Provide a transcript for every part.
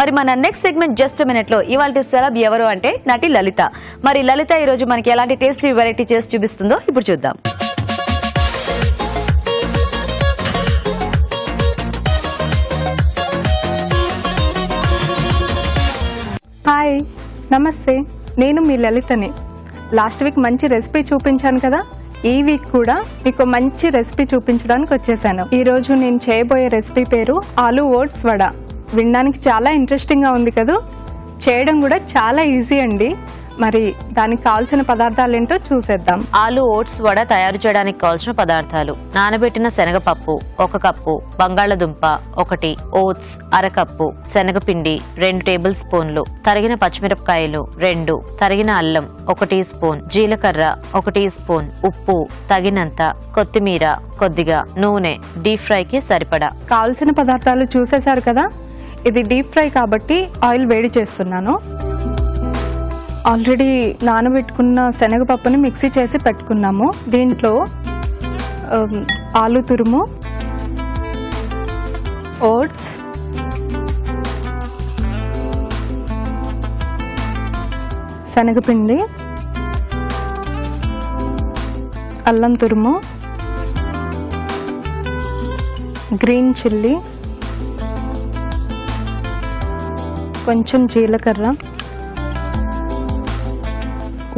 మరి మన next segment just minute లో ఇవాల్టి సెలబ్ ఎవరు అంటే నటి లలిత. మరి లలిత ఈ రోజు మనకి ఎలాంటి టేస్టీ వెరైటీ చేసి చూపిస్తుందో ఇప్పుడు చూద్దాం. హాయ్, నమస్తే. నేను మీ లలితని. లాస్ట్ వీక్ మంచి రెసిపీ చూపించాను కదా, ఈ వీక్ కూడా మీకు మంచి రెసిపీ చూపించడానికి వచ్చేసాను. ఈ రోజు నేను చేయబోయే రెసిపీ పేరు ఆలూ ఓట్స్ వడ. వినడానికి చాలా ఇంట్రెస్టింగ్ గా ఉంది కదా, చేయడం కూడా చాలా ఈజీ అండి. మరి దానికి కావాల్సిన పదార్థాలు ఏంటో చూసేద్దాం. ఆలూ ఓట్స్ వడ తయారు చేయడానికి కావాల్సిన పదార్థాలు: నానబెట్టిన శనగపప్పు 1 కప్పు, బంగాళదుంప 1, ఓట్స్ అరకప్పు, శనగపిండి 2 టేబుల్ స్పూన్లు, తరిగిన పచ్చిమిరపకాయలు 2, తరిగిన అల్లం 1 టీ స్పూన్, జీలకర్ర 1 టీ స్పూన్, ఉప్పు తగినంత, కొత్తిమీర కొద్దిగా, నూనె డీప్ ఫ్రైకి సరిపడా. కావాల్సిన పదార్థాలు చూసేశారు కదా. ఇది డీప్ ఫ్రై కాబట్టి ఆయిల్ వేడి చేస్తున్నాను. ఆల్రెడీ నానబెట్టుకున్న శనగపప్పుని మిక్సీ చేసి పెట్టుకున్నాము. దీంట్లో ఆలు తురుము, ఓట్స్, శనగపిండి, అల్లం తురుము, గ్రీన్ చిల్లీ, కొంచెం జీలకర్ర,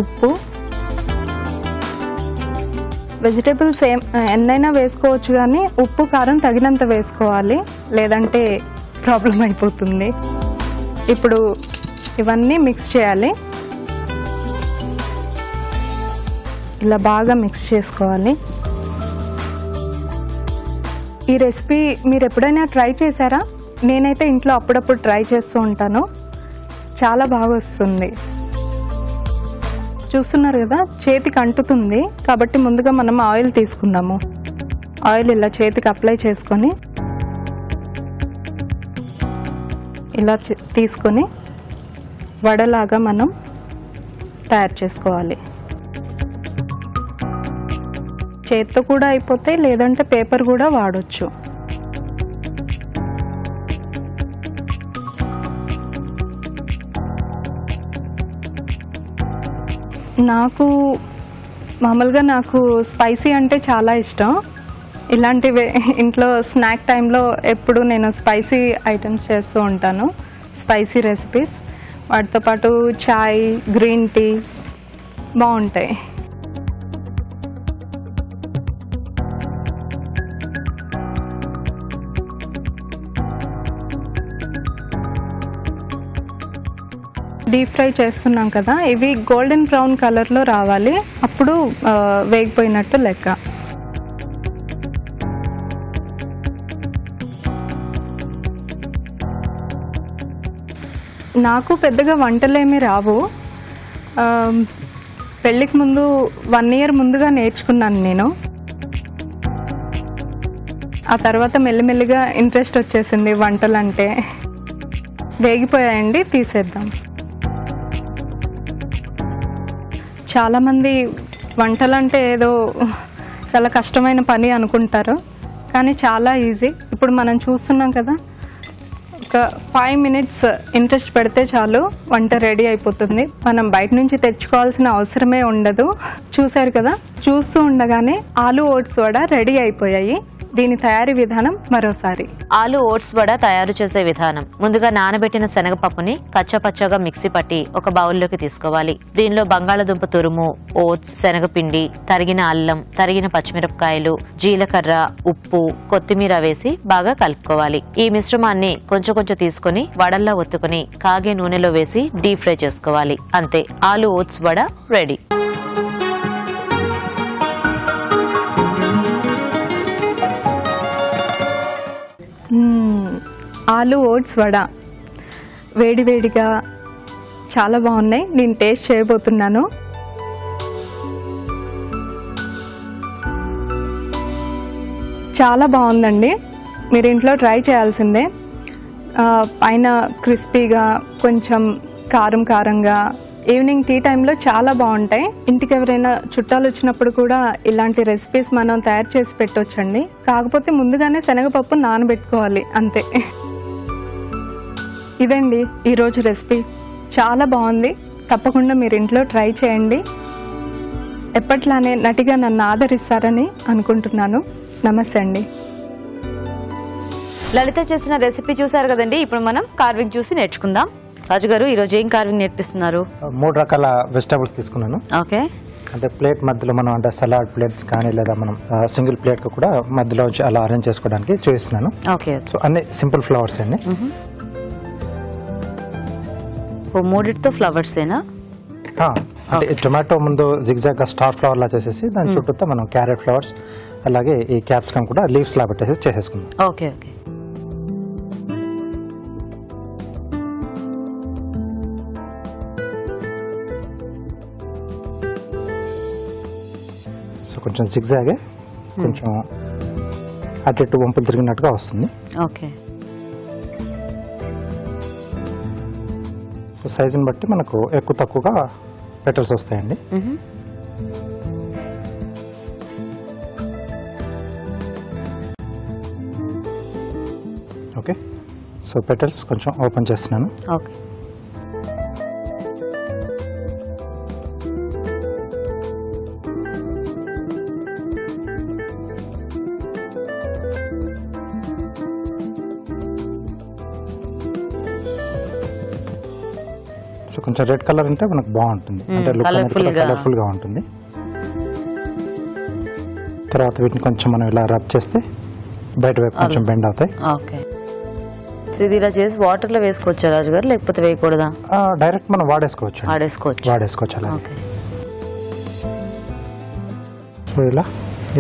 ఉప్పు. వెజిటేబుల్స్ ఎన్నైనా వేసుకోవచ్చు, కానీ ఉప్పు కారం తగినంత వేసుకోవాలి, లేదంటే ప్రాబ్లం అయిపోతుంది. ఇప్పుడు ఇవన్నీ మిక్స్ చేయాలి. ఇలా బాగా మిక్స్ చేసుకోవాలి. ఈ రెసిపీ మీరు ఎప్పుడైనా ట్రై చేశారా? నేనైతే ఇంట్లో అప్పుడప్పుడు ట్రై చేస్తూ ఉంటాను. చాలా బాగా వస్తుంది. చూస్తున్నారు కదా, చేతికి అంటుతుంది కాబట్టి ముందుగా మనం ఆయిల్ తీసుకుందాము. ఆయిల్ ఇలా చేతికి అప్లై చేసుకొని ఇలా తీసుకొని వడలాగా మనం తయారు చేసుకోవాలి. చేత్తో కూడా అయిపోతాయి, లేదంటే పేపర్ కూడా వాడొచ్చు. నాకు మామూలుగా స్పైసీ అంటే చాలా ఇష్టం. ఇలాంటివే ఇంట్లో స్నాక్ టైంలో ఎప్పుడు నేను స్పైసీ ఐటమ్స్ చేస్తూ ఉంటాను, స్పైసీ రెసిపీస్. వాటితో పాటు చాయ్, గ్రీన్ టీ బాగుంటాయి. డీప్ ఫ్రై చేస్తున్నాం కదా, ఇవి గోల్డెన్ బ్రౌన్ కలర్లో రావాలి, అప్పుడు వేగిపోయినట్టు లెక్క. నాకు పెద్దగా వంటలేమీ రావు. పెళ్ళికి ముందు 1 year ముందుగా నేర్చుకున్నాను నేను. ఆ తర్వాత మెల్లిమెల్లిగా ఇంట్రెస్ట్ వచ్చేసింది వంటలంటే. వేగిపోయాయండి, తీసేద్దాం. చాలామంది వంటలంటే ఏదో చాలా కష్టమైన పని అనుకుంటారు, కానీ చాలా ఈజీ. ఇప్పుడు మనం చూస్తున్నాం కదా, ఒక 5 minutes ఇంట్రెస్ట్ పెడితే చాలు వంట రెడీ అయిపోతుంది. మనం బయట నుంచి తెచ్చుకోవాల్సిన అవసరమే ఉండదు. చూసారు కదా, చూస్తూ ఉండగానే ఆలూ ఓట్స్ వడ రెడీ అయిపోయాయి. దీని తయారీ విధానం మరోసారి. ఆలూ ఓట్స్ వడ తయారు చేసే విధానం: ముందుగా నానబెట్టిన శనగపప్పుని కచ్చపచ్చగా మిక్సీ పట్టి ఒక బౌల్లోకి తీసుకోవాలి. దీనిలో బంగాళదుంప తురుము, ఓట్స్, శనగపిండి, తరిగిన అల్లం, తరిగిన పచ్చిమిరపకాయలు, జీలకర్ర, ఉప్పు, కొత్తిమీర వేసి బాగా కలుపుకోవాలి. ఈ మిశ్రమాన్ని కొంచెం కొంచెం తీసుకుని వడల్లా ఒత్తుకుని కాగే నూనెలో వేసి డీప్ ఫ్రై చేసుకోవాలి. అంతే, aloo oats vada ready. Aloo oats vada వేడివేడిగా చాలా బాగున్నాయి. నేను టేస్ట్ చేయబోతున్నాను. చాలా బాగుందండి, మీరు ఇంట్లో ట్రై చేయాల్సిందే. పైన క్రిస్పీగా, కొంచెం కారం కారంగా, ఈవినింగ్ టీ టైంలో చాలా బాగుంటాయి. ఇంటికి ఎవరైనా చుట్టాలు వచ్చినప్పుడు కూడా ఇలాంటి రెసిపీస్ మనం తయారు చేసి పెట్టొచ్చండి. కాకపోతే ముందుగానే శనగపప్పు నానబెట్టుకోవాలి, అంతే. ఇదండి ఈరోజు రెసిపీ. చాలా బాగుంది. తప్పకుండా మీరు ఇంట్లో ట్రై చేయండి. ఎప్పట్లానే నటిగా నన్ను ఆదరిస్తారని అనుకుంటున్నాను. నమస్తే అండి. లలిత చేసిన రెసిపీ చూసారు కదండి. ఇప్పుడు మనం కార్వింగ్ చూసి నేర్చుకుందాం. రాజుగారు ఈరోజు ఏం కార్వింగ్ నేర్పిస్తున్నారు? 3 రకాల వెజిటబుల్స్ తీసుకున్నాను. ఓకే. అంటే ప్లేట్ మధ్యలో మనం అంటే సలాడ్ ప్లేట్ కానీ లేదా మనం సింగిల్ ప్లేట్ కూడా మధ్యలో అలా అరేంజ్ చేసుకోవడానికి చూపిస్తున్నాను. ఓకే. సో అన్ని సింపుల్ ఫ్లవర్స్ అండి. మూడిటితో ఫ్లవర్స్ ఏనా? అంటే టొమాటో ముందు జిగ్జాగ్ గా స్టార్ ఫ్లవర్ లా చేసేసి దాని చుట్టూ మనం క్యారెట్ ఫ్లవర్స్ అలాగే ఈ క్యాప్సికమ్ కూడా లీవ్స్ లా పెట్టేసి చేసేసుకుందాం. Okay okay. సో కొంచెం జిగ్జాగే కొంచెం అటు ఇటు వంపులు తిరిగినట్టుగా వస్తుంది. ఓకే. సో సైజుని బట్టి మనకు ఎక్కువ తక్కువగా పెటల్స్ వస్తాయండి. ఓకే. సో పెటల్స్ కొంచెం ఓపెన్ చేస్తున్నాను. ఓకే. సో కొంచెం రెడ్ కలర్ అంటే మనకు బాగుంటుంది, అంటే కలర్ఫుల్ గా ఉంటుంది. తర్వాత వీటిని కొంచెం మనం ఇలా రబ్ చేస్తే బయట వైపు కొంచెం బెండ్ అవుతాయి. ఓకే. సో ఇది ఇలా చేసి వాటర్ లో వేసుకోవచ్చా రాజుగారు, లేకపోతే వేయకూడదా? డైరెక్ట్ మనం వాడేసుకోవచ్చు అలా. ఓకే. సో ఇలా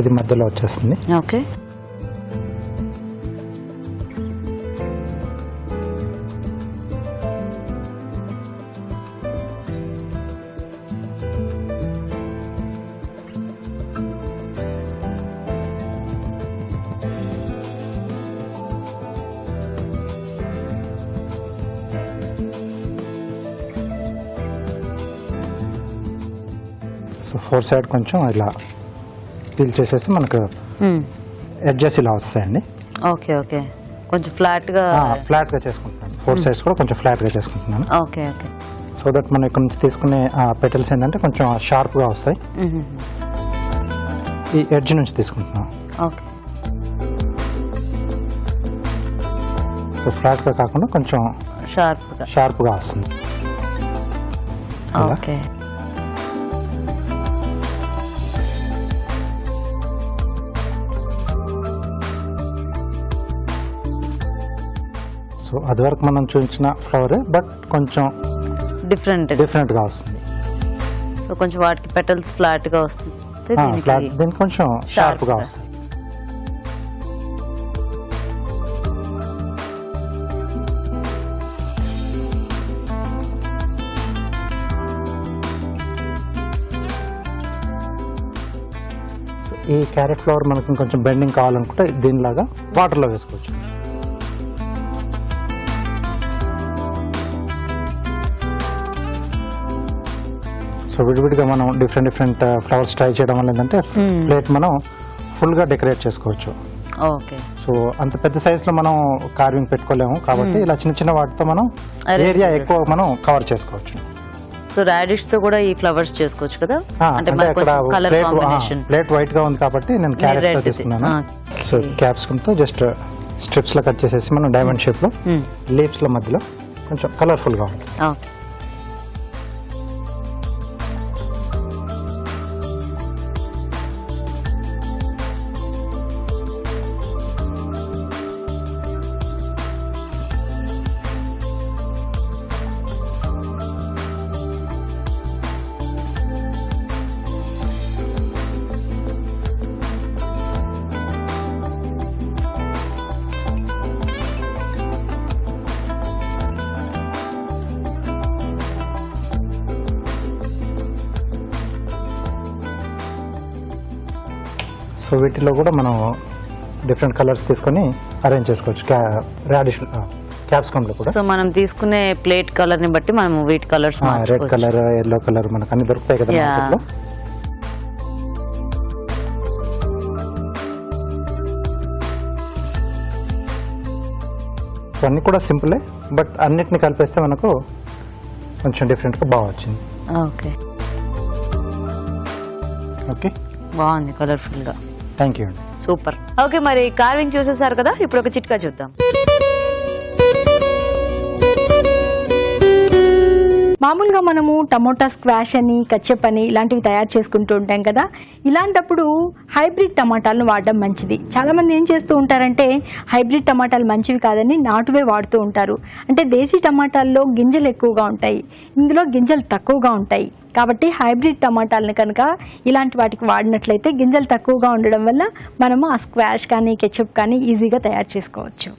ఇది మధ్యలో వచ్చేస్తుంది. ఓకే. సో 4 సైడ్ కొంచెం ఇలా పీల్ చేసేస్తే మనకు ఎడ్జెస్ ఇలా వస్తాయండి. Okay okay. కొంచెం ఫ్లాట్ గా చేసుకుంటున్నాను. 4 సైడ్స్ కూడా కొంచెం ఫ్లాట్ గా చేసుకుంటున్నాను. Okay okay. సో దట్ మనం ఇక్కడ నుంచి తీసుకునే పెటల్స్ ఏంటంటే కొంచెం షార్ప్ గా వస్తాయి. ఈ ఎడ్జ్ నుంచి తీసుకుంటున్నాం. ఓకే. సో ఫ్లాట్ గా కాకుండా కొంచెం షార్ప్ గా వస్తుంది. ఓకే. సో అది వరకు మనం చూపించిన ఫ్లవరే బట్ కొంచెం డిఫరెంట్ గా వస్తుంది. సో కొంచెం వాటికి పెటల్స్ ఫ్లాట్ గా వస్తుంది, దీనికి కొంచెం షార్ప్ గా వస్తుంది. సో ఈ క్యారెట్ ఫ్లవర్ మనకి ఇంకొంచెం బెండింగ్ కావాలనుకుంటే దీనిలాగా వాటర్ లో వేసుకోవచ్చు. సో విడివిడిగా మనం డిఫరెంట్ ఫ్లవర్స్ ట్రై చేయడం వల్ల ఏంటంటే ప్లేట్ మనం ఫుల్ గా డెకరేట్ చేసుకోవచ్చు. ఓకే. సో అంత పెద్ద సైజ్ లో మనం కార్వింగ్ పెట్టుకోలేము కాబట్టి ఇలా చిన్న వాటితో మనం ఏరియా ఎక్కువ మనం కవర్ చేసుకోవచ్చు. సో రాడిష్ తో కూడా ఈ ఫ్లవర్స్ చేసుకోవచ్చు కదా. అంటే ప్లేట్ వైట్ గా ఉంది కాబట్టి నేను క్యారెట్ తో తీసుకున్నాను. సో క్యాప్సికమ్ తో జస్ట్ స్ట్రిప్స్ లో కట్ చేసేసి మనం డైమండ్ షేప్ లో లీవ్స్ లో మధ్యలో కొంచెం కలర్ఫుల్ గా ఉంది. సో వీటిలో కూడా మనం డిఫరెంట్ కలర్స్ తీసుకొని అరేంజ్ చేసుకోవచ్చు. రాడిష్ క్యాప్సికమ్ లో కూడా సో మనం తీసుకునే ప్లేట్ కలర్ ని బట్టి మనం వీటి colours red colour, yellow colour మనకు అన్ని దొరుకుతాయి కదా మార్కెట్లో. సో అన్ని కూడా సింపులే, బట్ అన్నిటిని కలిపేస్తే మనకు కొంచెం డిఫరెంట్గా బాగా వచ్చింది. ఓకే ఓకే, బాగుంది కలర్ఫుల్ గా. థ్యాంక్ యూ అండి. సూపర్. ఓకే, మరి కార్వింగ్ చూసేసారు కదా, ఇప్పుడు ఒక చిట్కా చూద్దాం. మామూలుగా మనము టమోటా స్క్వాష్ అని, కచ్చప్ అని ఇలాంటివి తయారు చేసుకుంటూ ఉంటాం కదా. ఇలాంటప్పుడు హైబ్రిడ్ టమాటాలను వాడడం మంచిది. చాలామంది ఏం చేస్తూ ఉంటారంటే హైబ్రిడ్ టమాటాలు మంచివి కాదని నాటువే వాడుతూ ఉంటారు. అంటే దేశీ టమాటాల్లో గింజలు ఎక్కువగా ఉంటాయి, ఇందులో గింజలు తక్కువగా ఉంటాయి. కాబట్టి హైబ్రిడ్ టమాటాలను కనుక ఇలాంటి వాటికి వాడినట్లయితే గింజలు తక్కువగా ఉండడం వల్ల మనము ఆ స్క్వాష్ కానీ, కెచప్ కానీ ఈజీగా తయారు చేసుకోవచ్చు.